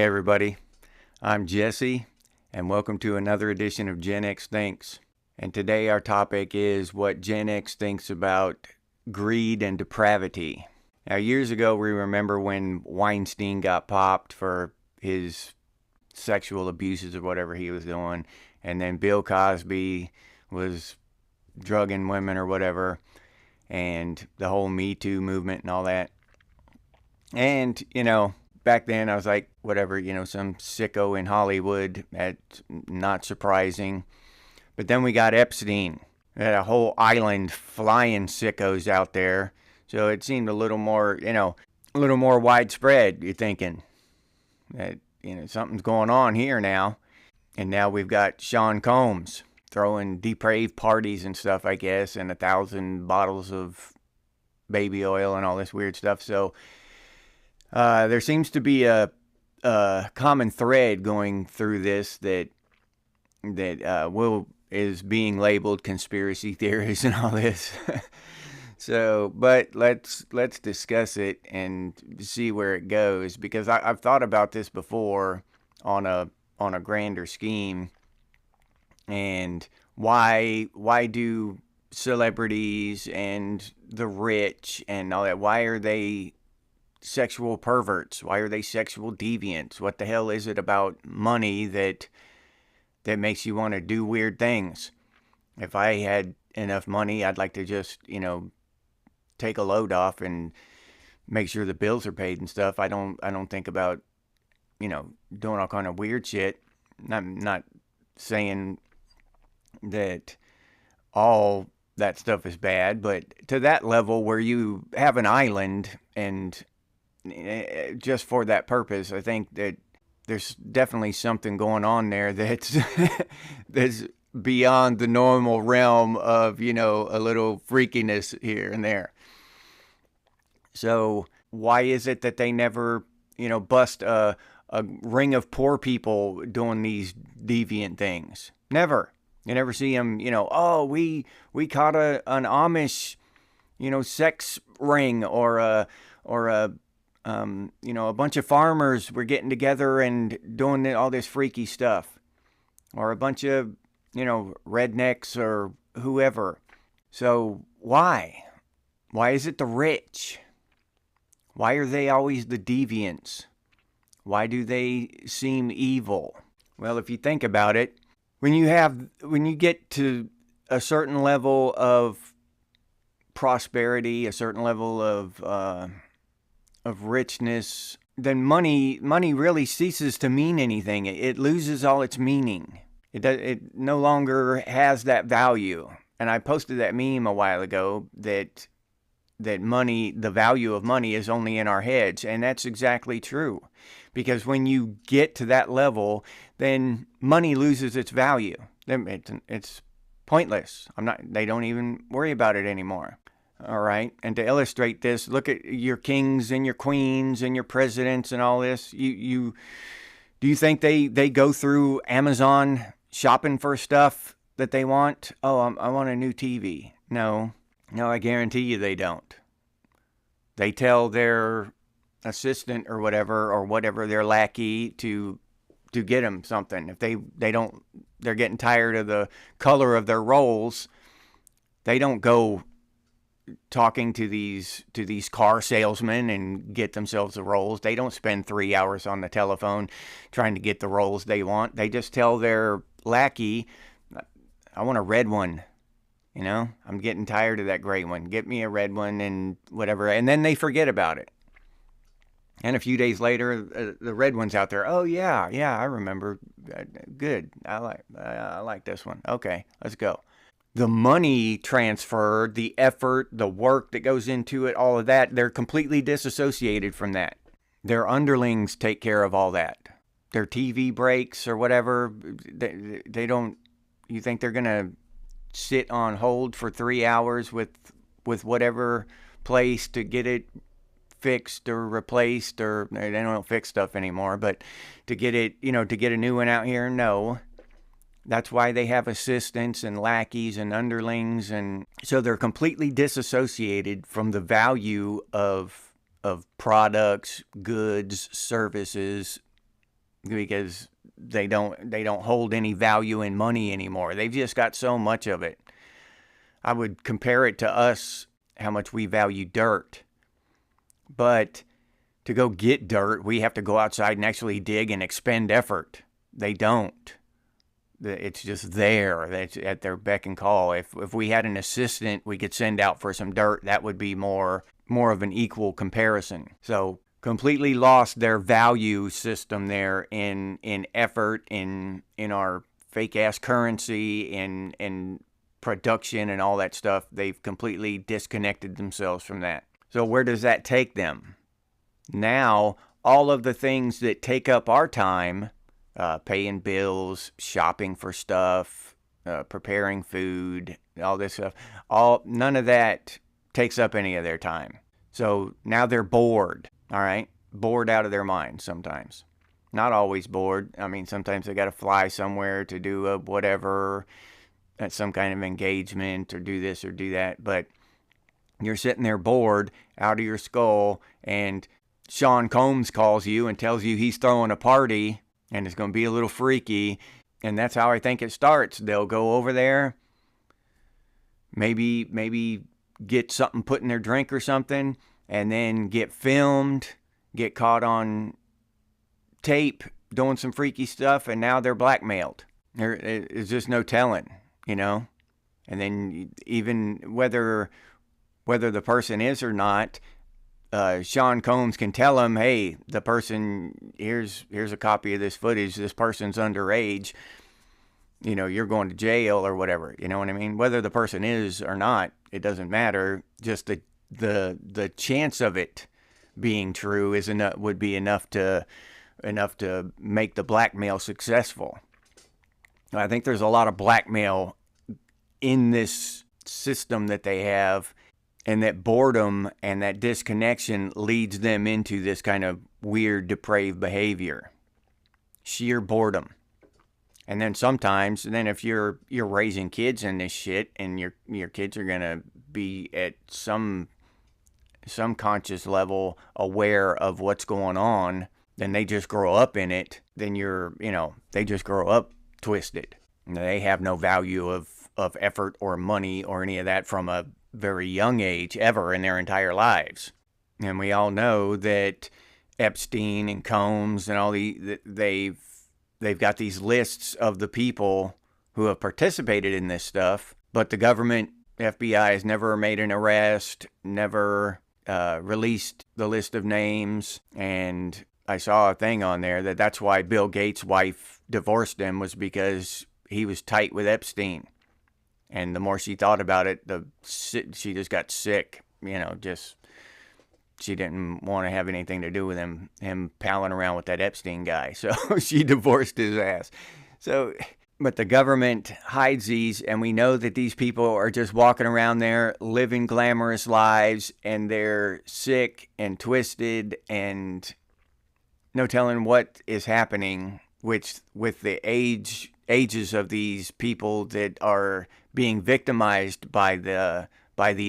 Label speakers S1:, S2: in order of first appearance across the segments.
S1: Hey everybody, I'm Jesse, and welcome to another edition of Gen X Thinks. And today our topic is what Gen X thinks about greed and depravity. Now, years ago, we remember when Weinstein got popped for his sexual abuses or whatever he was doing, and then Bill Cosby was drugging women or whatever, and the whole Me Too movement and all that. And, back then I was like, whatever, some sicko in Hollywood. That's not surprising. But then we got Epstein. We had a whole island flying sickos out there. So it seemed a little more, a little more widespread. You're thinking that, something's going on here now. And now we've got Sean Combs throwing depraved parties and stuff, I guess, and 1,000 bottles of baby oil and all this weird stuff. So there seems to be a common thread going through this that is being labeled conspiracy theories and all this. So, but let's discuss it and see where it goes, because I've thought about this before on a grander scheme. And why do celebrities and the rich and all that, why are they sexual perverts? Why are they sexual deviants? What the hell is it about money that makes you want to do weird things? If I had enough money, I'd like to just, take a load off and make sure the bills are paid and stuff. I don't think about, doing all kind of weird shit. I'm not saying that all that stuff is bad, but to that level where you have an island and just for that purpose, I think that there's definitely something going on there that's that's beyond the normal realm of, a little freakiness here and there. So why is it that they never, bust a ring of poor people doing these deviant things? Never. You never see them, oh, we caught an Amish, sex ring, or a bunch of farmers were getting together and doing all this freaky stuff, or a bunch of, rednecks or whoever. So why is it the rich? Why are they always the deviants? Why do they seem evil? Well, if you think about it, when you get to a certain level of prosperity, a certain level of richness, then money really ceases to mean anything. It loses all its meaning. It no longer has that value. And I posted that meme a while ago that money, the value of money, is only in our heads, and that's exactly true. Because when you get to that level, then money loses its value. It's pointless. They don't even worry about it anymore. All right. And to illustrate this, look at your kings and your queens and your presidents and all this. Do you think they go through Amazon shopping for stuff that they want? Oh, I want a new TV. No, I guarantee you they don't. They tell their assistant or whatever their lackey to get them something. If they don't, they're getting tired of the color of their rolls. They don't go talking to these car salesmen and get themselves the rolls. They don't spend 3 hours on the telephone trying to get the rolls they want. They just tell their lackey, I want a red one. I'm getting tired of that gray one. Get me a red one and whatever. And then they forget about it. And a few days later, the red one's out there. Oh yeah, I remember. Good. I like this one. Okay, let's go. The money transfer, the effort, the work that goes into it, all of that, they're completely disassociated from that. Their underlings take care of all that. Their TV breaks or whatever, they don't, you think they're going to sit on hold for 3 hours with whatever place to get it fixed or replaced, or they don't fix stuff anymore, but to get it, to get a new one out here? No. That's why they have assistants and lackeys and underlings, and so they're completely disassociated from the value of products, goods, services, because they don't hold any value in money anymore. They've just got so much of it. I would compare it to us, how much we value dirt. But to go get dirt, we have to go outside and actually dig and expend effort. They don't. It's just there. It's at their beck and call. If we had an assistant we could send out for some dirt, that would be more of an equal comparison. So completely lost their value system there in effort, in our fake ass currency, in production and all that stuff. They've completely disconnected themselves from that. So where does that take them? Now, all of the things that take up our time, paying bills, shopping for stuff, preparing food, all this stuff, none of that takes up any of their time. So now they're bored, all right? Bored out of their mind sometimes. Not always bored. I mean, sometimes they got to fly somewhere to do a whatever, some kind of engagement, or do this or do that. But you're sitting there bored out of your skull, and Sean Combs calls you and tells you he's throwing a party and it's going to be a little freaky. And that's how I think it starts. They'll go over there, maybe get something put in their drink or something, and then get filmed, get caught on tape doing some freaky stuff, and now they're blackmailed. There is just no telling, you know? And then even whether the person is or not, Sean Combs can tell him, hey, the person, here's a copy of this footage, this person's underage, you know, you're going to jail or whatever, you know what I mean? Whether the person is or not, it doesn't matter. Just the chance of it being true would be enough to make the blackmail successful. I think there's a lot of blackmail in this system that they have, and that boredom and that disconnection leads them into this kind of weird, depraved behavior. Sheer boredom. And then sometimes, if you're raising kids in this shit, and your kids are gonna be at some conscious level aware of what's going on, then they just grow up in it. Then they just grow up twisted. They have no value of effort or money or any of that from a very young age ever in their entire lives. And we all know that Epstein and Combs and all they've got these lists of the people who have participated in this stuff, but the government, FBI, has never made an arrest, never released the list of names. And I saw a thing on there that's why Bill Gates' wife divorced him, was because he was tight with Epstein. And the more she thought about it, she just got sick. She didn't want to have anything to do with him palling around with that Epstein guy. So she divorced his ass. But the government hides these, and we know that these people are just walking around there living glamorous lives, and they're sick and twisted, and no telling what is happening with the ages of these people that are being victimized by the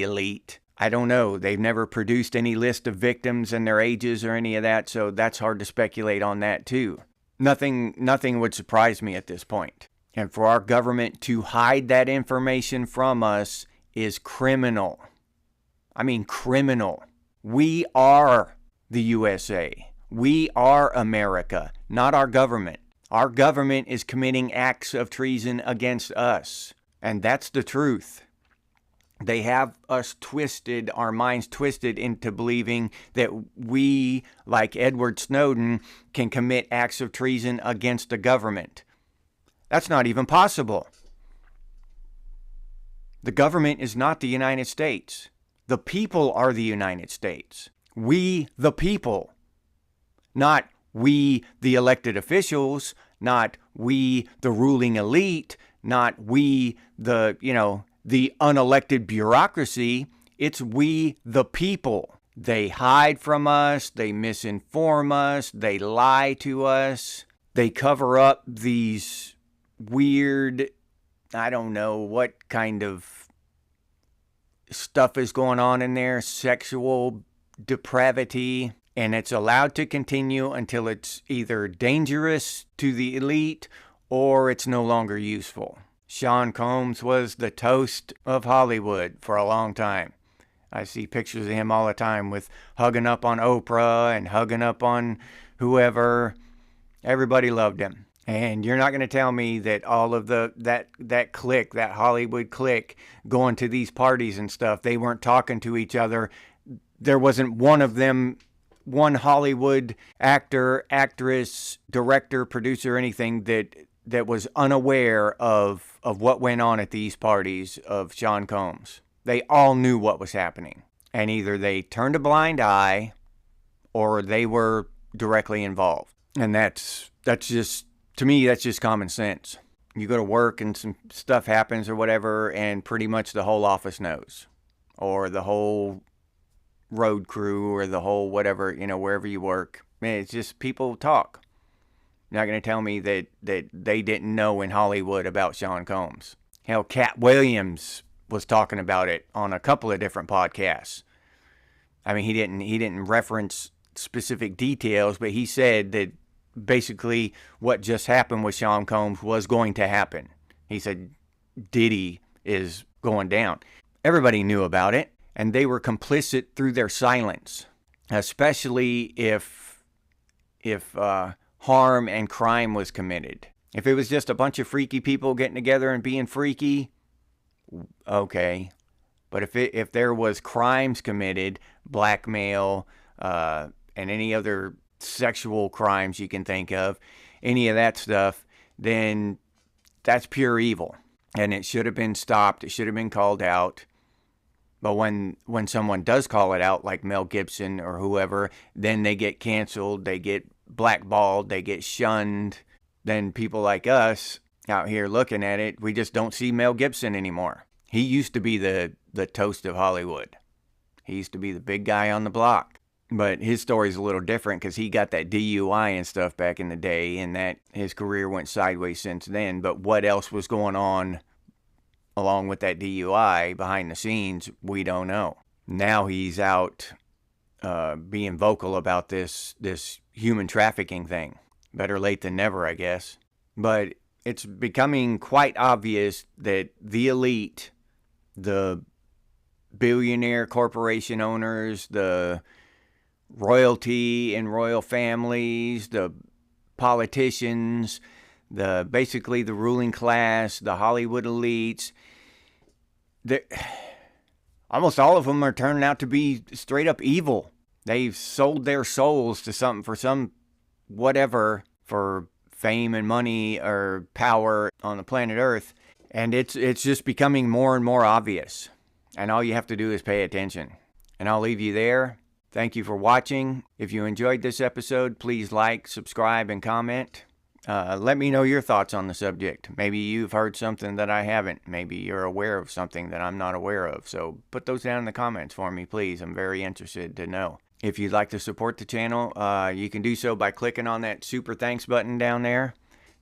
S1: elite. I don't know. They've never produced any list of victims and their ages or any of that, so that's hard to speculate on that too. Nothing would surprise me at this point. And for our government to hide that information from us is criminal. I mean criminal. We are the USA. We are America, not our government. Our government is committing acts of treason against us. And that's the truth. They have us twisted, our minds twisted into believing that we, like Edward Snowden, can commit acts of treason against the government. That's not even possible. The government is not the United States. The people are the United States. We, the people. Not we, the elected officials. Not we, the ruling elite. Not we, the unelected bureaucracy. It's we, the people. They hide from us. They misinform us. They lie to us. They cover up these weird, I don't know what kind of stuff is going on in there. Sexual depravity. and it's allowed to continue until it's either dangerous to the elite or it's no longer useful. Sean Combs was the toast of Hollywood for a long time. I see pictures of him all the time with hugging up on Oprah and hugging up on whoever. Everybody loved him. And you're not going to tell me that all of that clique, that Hollywood clique, going to these parties and stuff, they weren't talking to each other. There wasn't one of them, one Hollywood actor, actress, director, producer, anything that was unaware of what went on at these parties of Sean Combs. They all knew what was happening. And either they turned a blind eye or they were directly involved. And that's just, to me, that's just common sense. You go to work and some stuff happens or whatever, and pretty much the whole office knows. Or the whole road crew or the whole whatever, wherever you work. Man, it's just people talk. You're not going to tell me that they didn't know in Hollywood about Sean Combs. Hell, Cat Williams was talking about it on a couple of different podcasts. I mean, he didn't reference specific details, but he said that basically what just happened with Sean Combs was going to happen. He said Diddy is going down. Everybody knew about it, and they were complicit through their silence, especially if harm and crime was committed. If it was just a bunch of freaky people getting together and being freaky, okay. But if there was crimes committed, blackmail, and any other sexual crimes you can think of, any of that stuff, then that's pure evil. And it should have been stopped. It should have been called out. But when someone does call it out, like Mel Gibson or whoever, then they get canceled, they get blackballed, they get shunned. Then people like us out here looking at it, we just don't see Mel Gibson anymore. He used to be the toast of Hollywood. He used to be the big guy on the block. But his story's a little different because he got that DUI and stuff back in the day, and that his career went sideways since then. But what else was going on along with that DUI behind the scenes, we don't know. Now he's out being vocal about this human trafficking thing. Better late than never, I guess. But it's becoming quite obvious that the elite, the billionaire corporation owners, the royalty and royal families, the politicians, basically the ruling class, the Hollywood elites, almost all of them are turning out to be straight up evil. They've sold their souls to something for some whatever, for fame and money or power on the planet Earth. And it's just becoming more and more obvious. And all you have to do is pay attention. And I'll leave you there. Thank you for watching. If you enjoyed this episode, please like, subscribe, and comment. Let me know your thoughts on the subject. Maybe you've heard something that I haven't. Maybe you're aware of something that I'm not aware of. So put those down in the comments for me, please. I'm very interested to know. If you'd like to support the channel, you can do so by clicking on that super thanks button down there.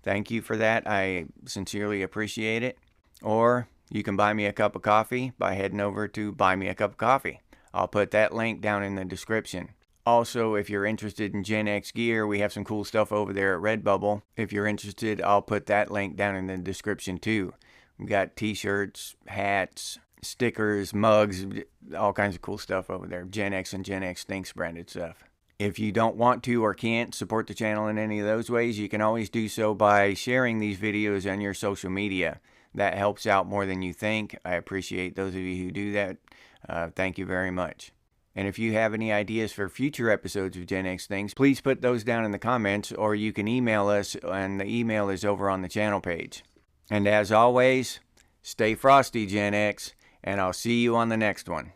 S1: Thank you for that. I sincerely appreciate it. Or you can buy me a cup of coffee by heading over to Buy Me a Cup of Coffee. I'll put that link down in the description. Also, if you're interested in Gen X gear, we have some cool stuff over there at Redbubble. If you're interested, I'll put that link down in the description too. We've got t-shirts, hats, stickers, mugs, all kinds of cool stuff over there. Gen X and Gen X Thinks branded stuff. If you don't want to or can't support the channel in any of those ways, you can always do so by sharing these videos on your social media. That helps out more than you think. I appreciate those of you who do that. Thank you very much. And if you have any ideas for future episodes of Gen X Things, please put those down in the comments, or you can email us, and the email is over on the channel page. And as always, stay frosty, Gen X, and I'll see you on the next one.